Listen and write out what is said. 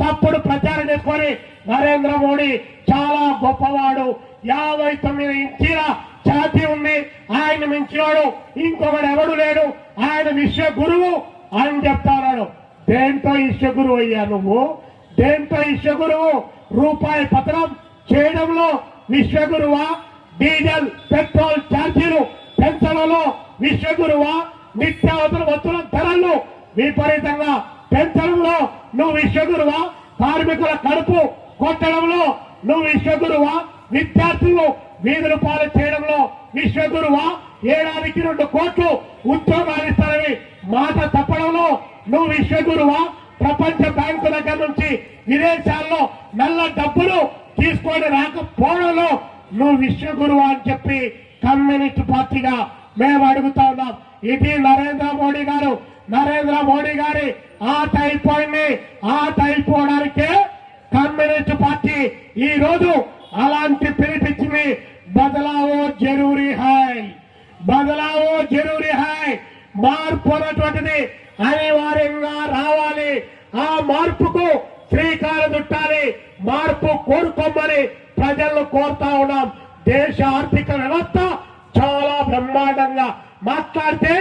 తప్పుడు ప్రచారం చేసుకొని నరేంద్ర మోడీ చాలా గొప్పవాడు, 59 ఇంచీల ఛాతీ ఉంది, ఆయన మించినాడు ఇంకొకడు ఎవడు లేడు, ఆయన విశ్వ గురువు అని చెప్తాడు. దేంతో విశ్వ గురువు అయ్యా నువ్వు? దేంతో విశ్వ గురువు? రూపాయి పతనం చేయడంలో విశ్వగురువా? డీజిల్ పెట్రోల్ ఛార్జీలు పెంచడంలో విశ్వగురువా? నిత్యావసర వస్తువుల ధరలు విపరీతంగా పెంచడంలో నువ్వు విశ్వగురువా? కార్మికుల కడుపు కొట్టడంలో నువ్వు విశ్వగురువా? విద్యార్థులు వీధుల పాలు చేయడంలో విశ్వగురువా? ఏడాదికి 2 కోట్లు ఉద్యోగాలు ఇస్తారని మాట తప్పడంలో నువ్వు విశ్వగురువా? ప్రపంచ బ్యాంకు దగ్గర నుంచి విదేశాల్లో నల్ల డబ్బులు తీసుకొని రాకపోవడంలో నువ్వు విశ్వగురువా అని చెప్పి కమ్యూనిస్ట్ పార్టీగా మేము అడుగుతా ఉన్నాం. ఇది నరేంద్ర మోడీ గారి ఆట అయిపోయింది. ఆట అయిపోవడానికే కమ్యూనిస్ట్ పార్టీ ఈ రోజు అలాంటి పిలిపించింది. బదలావో జరూరీ హై, మార్పు అన్నటువంటిది అనివార్యంగా రావాలి. ఆ మార్పుకు శ్రీకారం చుట్టాలి. మార్పు కోరుకోమని ప్రజలను కోరుతా ఉన్నాం. దేశ ఆర్థిక వ్యవస్థ చాలా బ్రహ్మాండంగా మాట్లాడితే